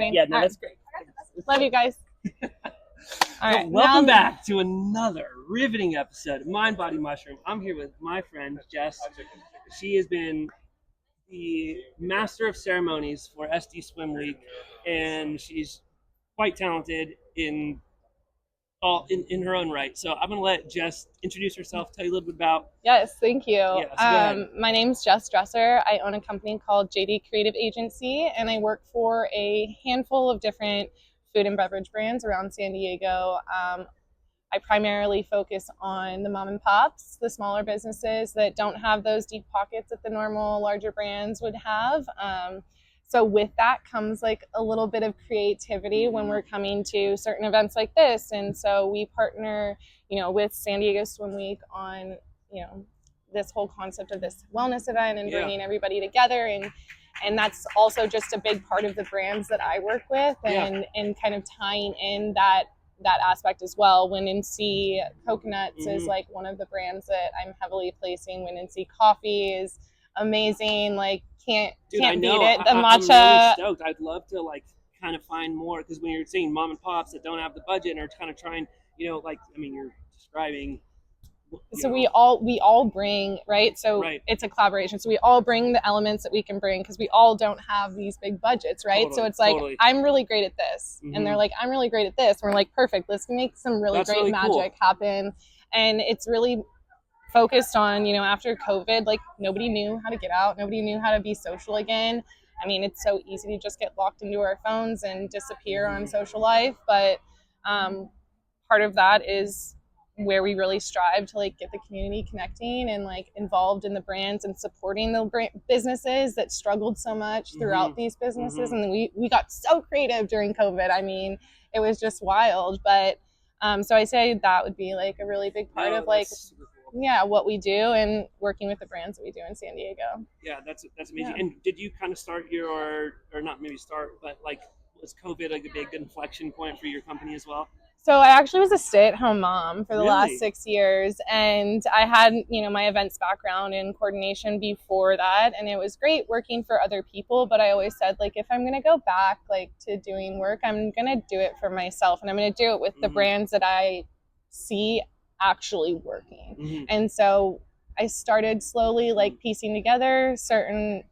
Yeah, no, that's great. Love you guys. All right, welcome back to another riveting episode of Mind, Body, Mushroom. I'm here with my friend, Jess. She has been the master of ceremonies for SD Swim League, and she's quite talented in her own right. So I'm going to let Jess introduce herself, tell you a little bit about. Yes, thank you. Yes, my name's Jess Dresser. I own a company called JD Creative Agency, and I work for a handful of different food and beverage brands around San Diego. I primarily focus on the mom and pops, the smaller businesses that don't have those deep pockets that the normal larger brands would have. So with that comes like a little bit of creativity when we're coming to certain events like this. And so we partner, with San Diego Swim Week on, this whole concept of this wellness event and bringing everybody together. And that's also just a big part of the brands that I work with and kind of tying in that aspect as well. Win and See Coconuts is like one of the brands that I'm heavily placing. Win and See Coffee is amazing. Like can't beat it. The matcha. I'm really stoked. I'd love to kind of find more, because when you're seeing mom and pops that don't have the budget and are kind of trying, you're describing. So we all bring, right? So it's a collaboration. So we all bring the elements that we can bring, because we all don't have these big budgets, right? So it's like, I'm really great at this. And they're like, I'm really great at this. And we're like, perfect. Let's make some really great magic happen. And it's really focused on, after COVID, like nobody knew how to get out. Nobody knew how to be social again. I mean, it's so easy to just get locked into our phones and disappear on social life. But part of that is where we really strive to get the community connecting and involved in the brands and supporting the businesses that struggled so much throughout these businesses. And we got so creative during COVID. I mean, it was just wild. But so I say that would be a really big part of what we do and working with the brands that we do in San Diego. Yeah, that's amazing. Yeah. And did you kind of start or not maybe start, but was COVID a big inflection point for your company as well? So I actually was a stay-at-home mom for the last 6 years, and I had, my events background in coordination before that, and it was great working for other people, but I always said, if I'm going to go back, to doing work, I'm going to do it for myself, and I'm going to do it with the brands that I see actually working. And so I started slowly, piecing together certain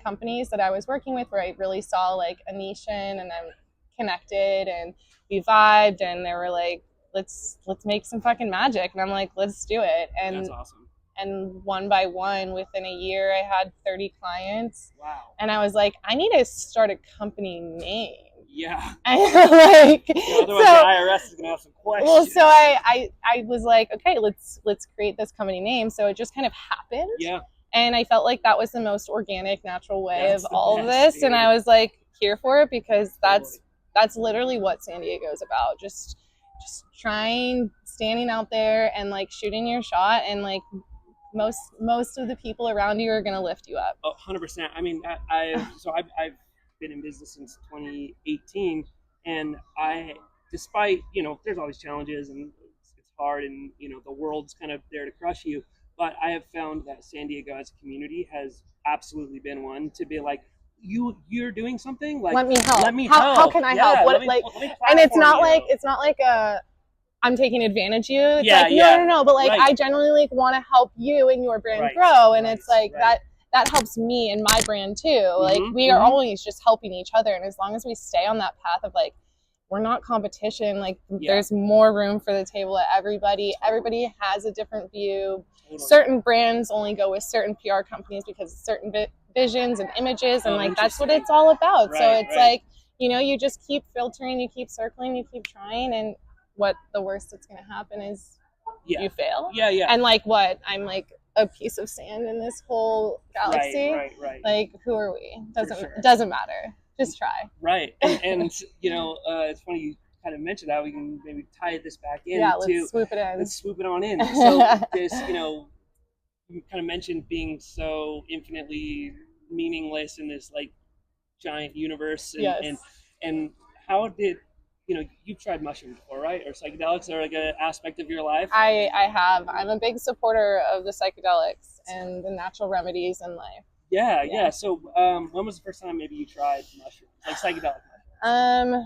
companies that I was working with where I really saw, a niche in, and I'm connected, and we vibed, and they were like, let's make some fucking magic. And I'm like, let's do it. And that's awesome. And one by one, within a year, I had 30 clients. Wow. And I was like, I need to start a company name. Yeah. And otherwise the IRS is gonna have some questions. Well, so I was like, okay, let's create this company name. So it just kind of happened. Yeah. And I felt like that was the most organic, natural way of all of this. Dude. And I was here for it, because that's literally what San Diego is about. Just trying, standing out there and shooting your shot, and most of the people around you are going to lift you up. 100%. I mean, I've been in business since 2018, and despite, there's always challenges and it's hard, and, the world's kind of there to crush you. But I have found that San Diego as a community has absolutely been one to be you're doing something, let me help. Let me help. How can I help? And it's not like I'm taking advantage of you. It's no. But I genuinely want to help you and your brand grow. And it's that helps me and my brand too. We are always just helping each other. And as long as we stay on that path of we're not competition, there's more room for the table at everybody. Everybody has a different view. Totally. Certain brands only go with certain PR companies because of certain visions and images, and that's what it's all about. So it's you just keep filtering, you keep circling, you keep trying, and what the worst that's going to happen is you fail. And what? I'm a piece of sand in this whole galaxy. Right. Who are we? Doesn't matter. Just try. Right. And it's funny you kind of mentioned that. We can maybe tie this back in. Yeah, let's swoop it in. Let's swoop it on in. So this, you kind of mentioned being so infinitely meaningless in this giant universe, and how did you've tried mushrooms before, right? Or psychedelics are an aspect of your life? I have. I'm a big supporter of the psychedelics and the natural remedies in life. Yeah. So when was the first time maybe you tried mushrooms, psychedelic mushrooms? God,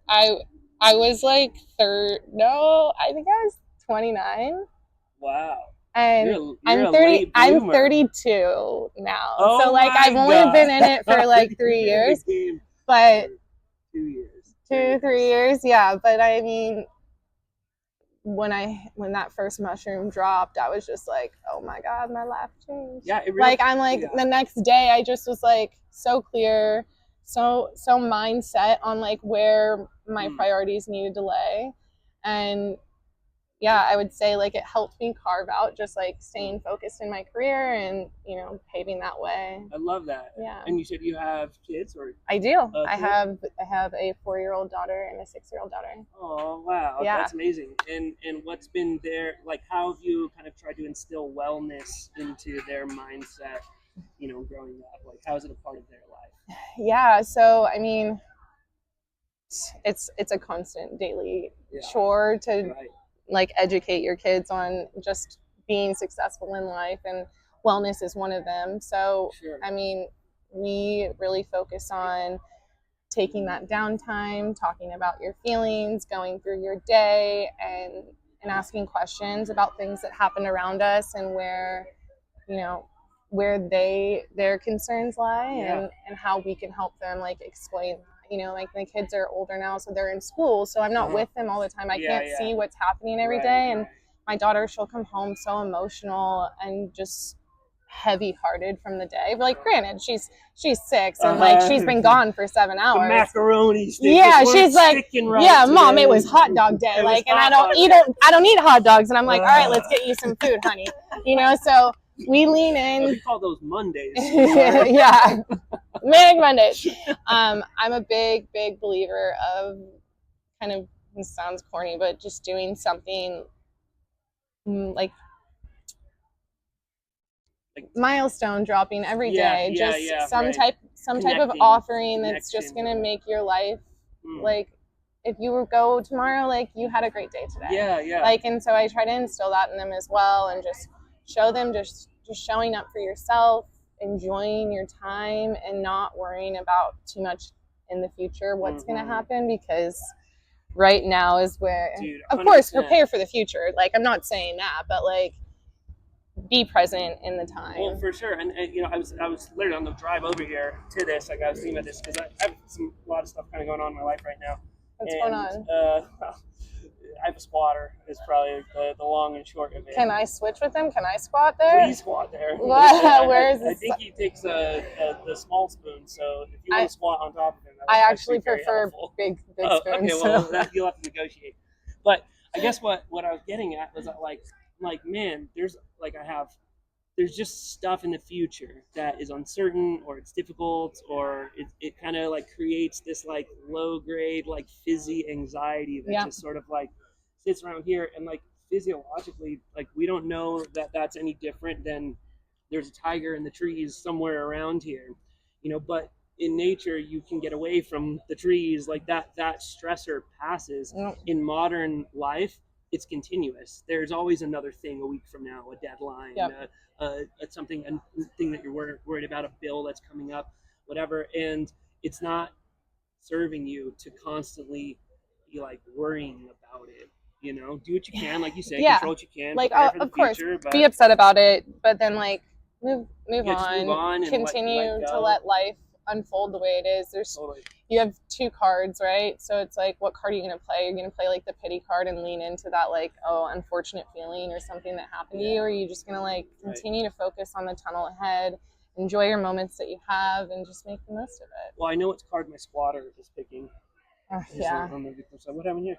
I was like I think I was 29. Wow. And you're I'm 30. I'm 32 now. Oh, so like I've only been in it for like 3 years. But 2 years. 2, 3 years, yeah. But I mean, when that first mushroom dropped, I was just like, oh my God, my life changed. Yeah, it really, like I'm like the next day I just was like so clear, so mindset on like where my priorities needed to lay. And yeah, I would say like it helped me carve out just like staying focused in my career and, you know, paving that way. I love that. Yeah. And you said you have kids, or? I do. I have a 4-year-old daughter and a 6-year-old daughter. Oh, wow. Yeah. That's amazing. And what's been their, like, how have you kind of tried to instill wellness into their mindset, you know, growing up? Like, how is it a part of their life? Yeah. So, I mean, it's a constant daily chore to like educate your kids on just being successful in life, and wellness is one of them. So I mean, we really focus on taking that downtime, talking about your feelings, going through your day, and asking questions about things that happen around us and where, you know, where their concerns lie, and how we can help them like explain. You know, like my kids are older now, so they're in school, so I'm not with them all the time. I can't see what's happening every day. And my daughter, she'll come home so emotional and just heavy-hearted from the day. But like, granted, she's 6 and like she's been gone for 7 hours. The macaroni sticks. Yeah, she's like, Mom, it was hot dog day. Like, and I don't eat hot dogs. And I'm like, all right, let's get you some food, honey. You know, so we lean in. We call those Mondays. Yeah. Manic Mondays. I'm a big believer of kind of, it sounds corny, but just doing something like milestone dropping every day. Some type of offering that's just gonna make your life like, if you go tomorrow, like you had a great day today. Like, and so I try to instill that in them as well, and just show them just showing up for yourself, enjoying your time, and not worrying about too much in the future what's going to happen, because right now is where, of course, prepare for the future. Like, I'm not saying that, but like, be present in the time. Well, for sure. And you know, I was literally on the drive over here to this. Like, I was thinking about this because I have a lot of stuff kind of going on in my life right now. What's going on? I have a squatter. Is probably the long and short of it. Can I switch with him? Can I squat there? Please squat there. Where is this? I think he takes the small spoon. So if you want to squat on top of him, I actually prefer big spoons. Okay, well, you'll have to negotiate. But I guess what I was getting at was that, like, man, there's just stuff in the future that is uncertain, or it's difficult, or it kind of like creates this like low grade, like fizzy anxiety that just sort of like sits around here. And like physiologically, like we don't know that that's any different than there's a tiger in the trees somewhere around here, you know, but in nature you can get away from the trees. Like that stressor passes. In modern life, it's continuous. There's always another thing a week from now, a deadline, something, a thing that you're worried about, a bill that's coming up, whatever. And it's not serving you to constantly be like worrying about it. You know, do what you can, like you say, control what you can. Like, of course, be upset about it, but then like move on, continue to let life unfold the way it is. You have 2 cards, right? So it's like, what card are you going to play? You're going to play like the pity card and lean into that, like, oh, unfortunate feeling or something that happened to you, or are you just going to like continue to focus on the tunnel ahead, enjoy your moments that you have, and just make the most of it? Well, I know which card my squatter is picking. On the victim side. What happened here?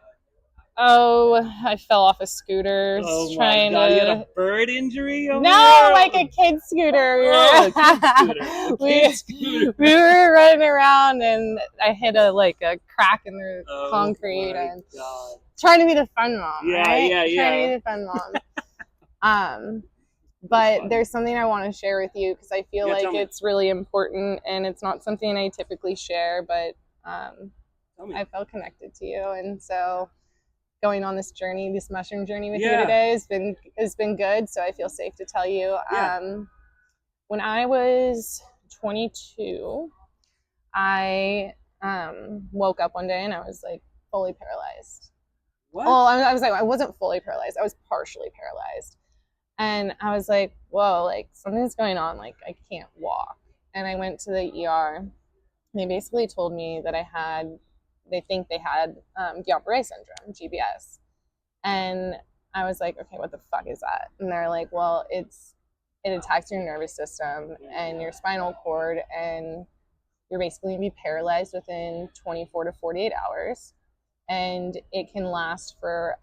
Oh, I fell off a scooter. Oh my God, you had a bird injury? Like a kid scooter. A kid scooter. We were running around and I hit a crack in the concrete and trying to be the fun mom. Trying to be the fun mom. But there's something I want to share with you, because I feel like it's really important, and it's not something I typically share, but I felt connected to you, and so going on this journey, this mushroom journey with you today has been good. So I feel safe to tell you. When I was 22, I woke up one day and I was like fully paralyzed. What? Well, I was like, I wasn't fully paralyzed. I was partially paralyzed. And I was like, whoa, like something's going on. Like I can't walk. And I went to the ER. They basically told me that they think they had Guillain-Barré syndrome, GBS. And I was like, okay, what the fuck is that? And they're like, well, it attacks your nervous system and your spinal cord, and you're basically going to be paralyzed within 24 to 48 hours. And it can last for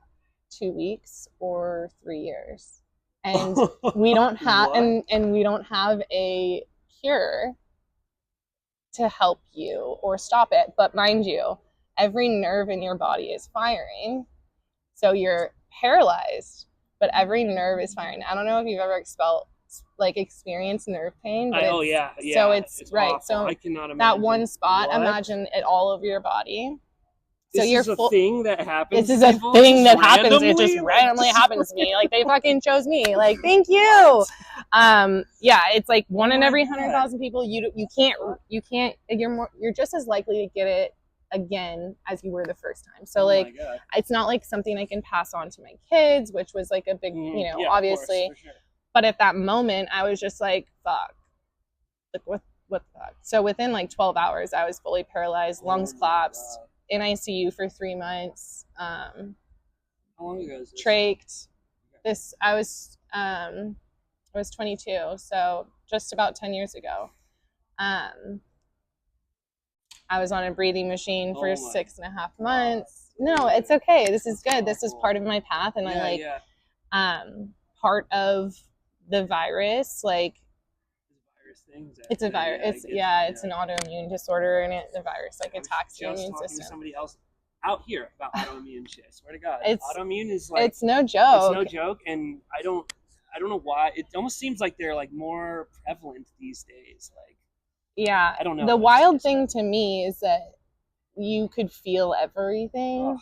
2 weeks or 3 years. And we don't have and we don't have a cure to help you or stop it. But mind you, every nerve in your body is firing. So you're paralyzed, but every nerve is firing. I don't know if you've ever experienced nerve pain. But yeah. So it's right. Awful. So I cannot imagine. That one spot, What? Imagine it all over your body. So this is a thing that happens. This is a thing that happens. It just randomly happens to me. Like they fucking chose me. Like thank you. Yeah, it's like 1 in every 100,000 people. You can't. You're just as likely to get it again as you were the first time. So it's not like something I can pass on to my kids, which was like a big, obviously. Of course, for sure. But at that moment, I was just like, fuck. Like what the fuck? So within like 12 hours, I was fully paralyzed, lungs collapsed. In ICU for 3 months. How long ago is this? Trached. I was 22, so just about 10 years ago. I was on a breathing machine for 6.5 months. No, it's okay. This is good. This is part of my path, and part of the virus, like. It's a virus. It's an autoimmune disorder, and the virus attacks your immune system. To somebody else out here about autoimmune shit. I swear to God, autoimmune is it's no joke. It's no joke, and I don't know why. It almost seems like they're like more prevalent these days. I don't know. The wild thing to me is that you could feel everything.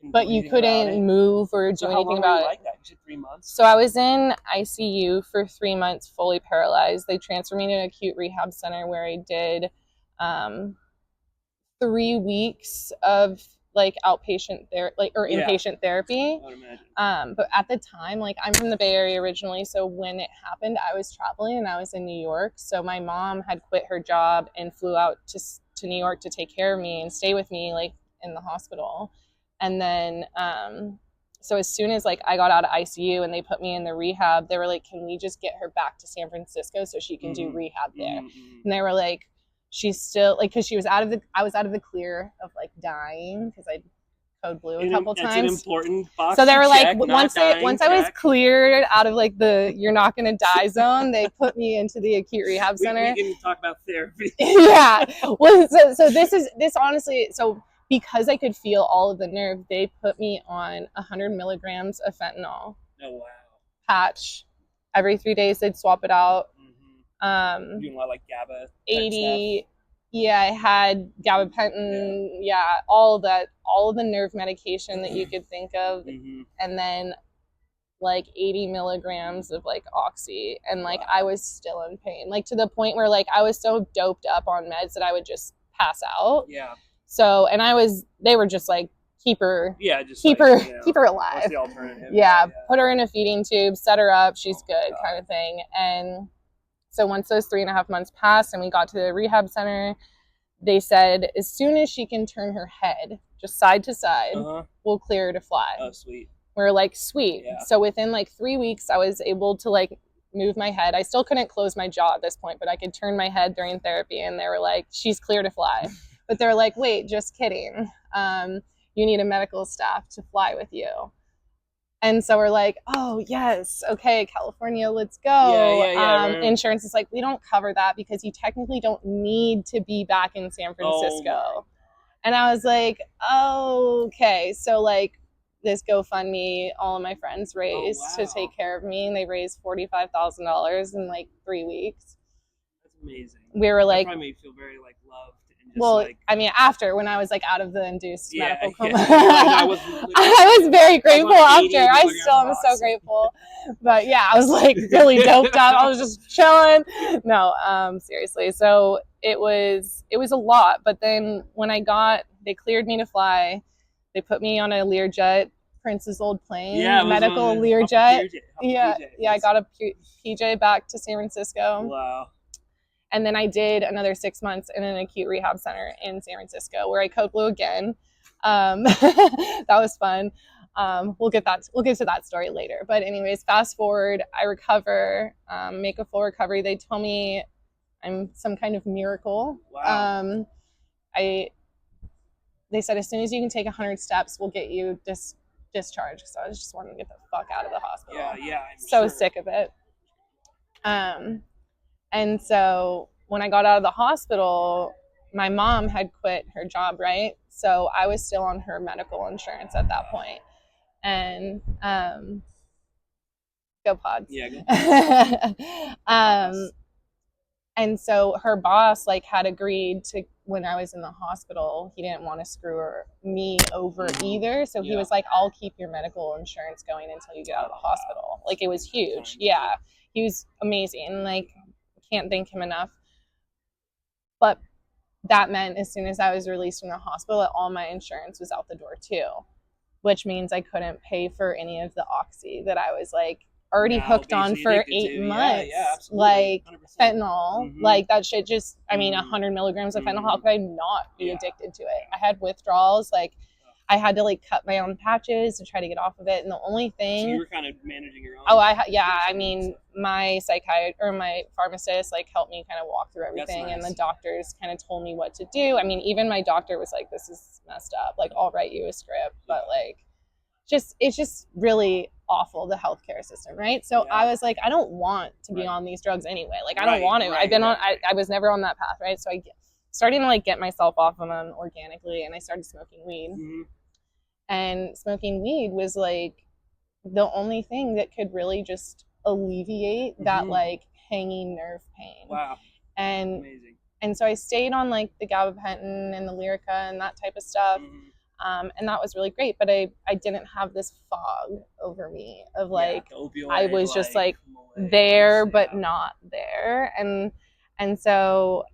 But you couldn't move or do anything about it. Like that? You said 3 months. So I was in ICU for 3 months, fully paralyzed. They transferred me to an acute rehab center where I did 3 weeks of outpatient inpatient therapy. But at the time, I'm from the Bay Area originally, so when it happened, I was traveling and I was in New York. So my mom had quit her job and flew out to New York to take care of me and stay with me in the hospital. And then, so as soon as I got out of ICU and they put me in the rehab, they were like, can we just get her back to San Francisco so she can do rehab there? And they were like, she's still because I was out of the clear of dying because I code blue a couple times. It's an important box. So they were check, once I was cleared out of the you're not going to die zone, they put me into the acute rehab center. We can talk about therapy. Yeah. Well, so this honestly, so because I could feel all of the nerve, they put me on 100 milligrams of fentanyl. Oh, wow. Patch. Every 3 days, they'd swap it out. Mm-hmm. Doing a lot GABA. 80. Yeah, I had gabapentin. Yeah, all of the nerve medication that you could think of. Mm-hmm. And then 80 milligrams of oxy. And wow. I was still in pain. To the point where I was so doped up on meds that I would just pass out. Yeah. So, and they were just keep her alive. What's the alternative? Yeah, put her in a feeding tube, set her up, she's good, kind of thing. And so once those 3.5 months passed and we got to the rehab center, they said, as soon as she can turn her head just side to side, we'll clear her to fly. Oh, sweet. We're sweet. Yeah. So within 3 weeks, I was able to move my head. I still couldn't close my jaw at this point, but I could turn my head during therapy, and they were like, she's clear to fly. But they're like, wait, just kidding. You need a medical staff to fly with you. And so we're like, oh, yes. Okay, California, let's go. Insurance is we don't cover that because you technically don't need to be back in San Francisco. And I was like, oh, okay. So this GoFundMe, all of my friends raised to take care of me. And they raised $45,000 in 3 weeks. That's amazing. We were that probably made you feel very loved. I mean, after, when I was like out of the induced medical coma, I was very grateful after. I still am so grateful. But yeah, I was like really doped up. I was just chilling. No, seriously. So it was a lot. But then when they cleared me to fly, they put me on a Learjet, Prince's old plane, medical Learjet. Yeah, I got a PJ back to San Francisco. Wow. And then I did another 6 months in an acute rehab center in San Francisco where I code blue again. That was fun. We'll get to that story later. But anyways, fast forward, I recover, make a full recovery. They tell me I'm some kind of miracle. Wow. They said as soon as you can take 100 steps, we'll get you discharged. So I was just wanting to get the fuck out of the hospital. Yeah, I'm so sick of it. And so when I got out of the hospital, my mom had quit her job, right? So I was still on her medical insurance at that point. And go Pods. Yeah, go. And so her boss had agreed to, when I was in the hospital, he didn't want to screw me over either. So he was like, I'll keep your medical insurance going until you get out of the hospital. It was huge. Yeah. He was amazing. Can't thank him enough. But that meant as soon as I was released from the hospital, all my insurance was out the door too, which means I couldn't pay for any of the oxy that I was already hooked on for 8 months. Yeah, fentanyl, that shit just, 100 milligrams of fentanyl, how could I not be addicted to it? I had withdrawals, I had to cut my own patches to try to get off of it, and the only thing. So you were kind of managing your own. Oh, my psychiatrist or my pharmacist helped me kind of walk through everything, nice. And the doctors kind of told me what to do. Even my doctor was like, "This is messed up. I'll write you a script," but it's just really awful, the healthcare system, right? So I was like, I don't want to be on these drugs anyway. I don't want to. I've been on. I was never on that path, right? So I starting to get myself off of them organically, and I started smoking weed. Mm-hmm. And smoking weed was the only thing that could really just alleviate that hanging nerve pain. Wow. And amazing. And so I stayed on the gabapentin and the Lyrica and that type of stuff. Mm-hmm. And that was really great, but I didn't have this fog over me of opioid, I was just there but not there. And so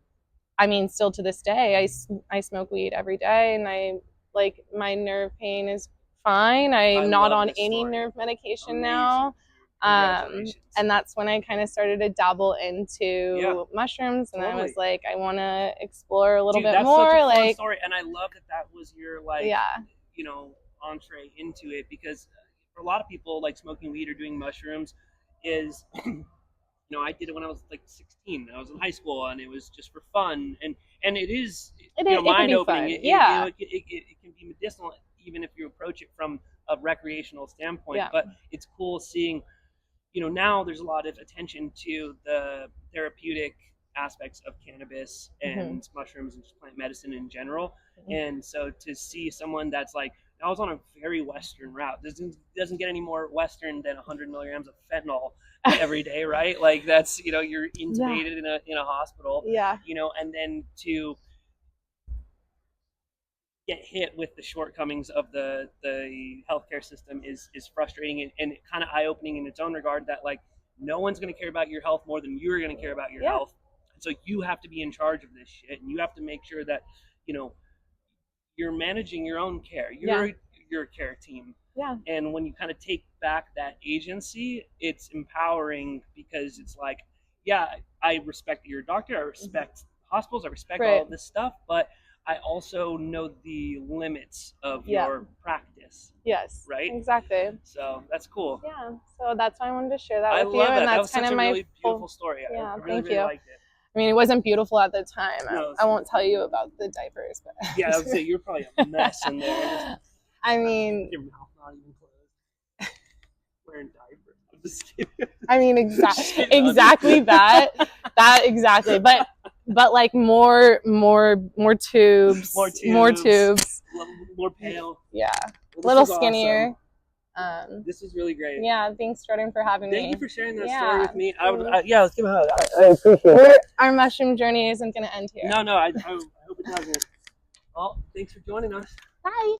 still to this day I smoke weed every day, and I my nerve pain is fine. I'm not on any nerve medication now. And that's when I kind of started to dabble into mushrooms, and I was like, I want to explore a little bit more. Such a fun story, and I love that was your entree into it, because for a lot of people, smoking weed or doing mushrooms is I did it when I was 16. I was in high school, and it was just for fun, and it is mind opening. It can be medicinal even if you approach it from a recreational standpoint. Yeah. But it's cool seeing, now there's a lot of attention to the therapeutic aspects of cannabis and mm-hmm. mushrooms and just plant medicine in general. Mm-hmm. And so to see someone that's I was on a very Western route. Doesn't get any more Western than 100 milligrams of fentanyl every day, right? That's, you're intubated in a hospital, and then to get hit with the shortcomings of the healthcare system is frustrating and kind of eye-opening in its own regard, that no one's going to care about your health more than you're going to care about your health. And so you have to be in charge of this shit, and you have to make sure that, you're managing your own care. You're your care team. Yeah. And when you kind of take back that agency, it's empowering, because it's I respect your doctor, I respect hospitals, I respect all of this stuff, but I also know the limits of your practice. Yes. Right? Exactly. So that's cool. Yeah. So that's why I wanted to share that with you. And that's kind of my really beautiful story. Yeah, I really liked it. It wasn't beautiful at the time. No, I won't tell you about the diapers, but yeah, I would say you're probably a mess in there. Your mouth not even closed. Wearing diapers. I'm just kidding. Exactly that. That exactly. But more tubes. More tubes. More pale. Yeah. Well, little skinnier. Awesome. This is really great. Yeah, thanks, Jordan, for having me. Thank you for sharing that story with me. Let's give a hug. I appreciate it. Our mushroom journey isn't going to end here. No, I hope it doesn't? Well, thanks for joining us. Bye.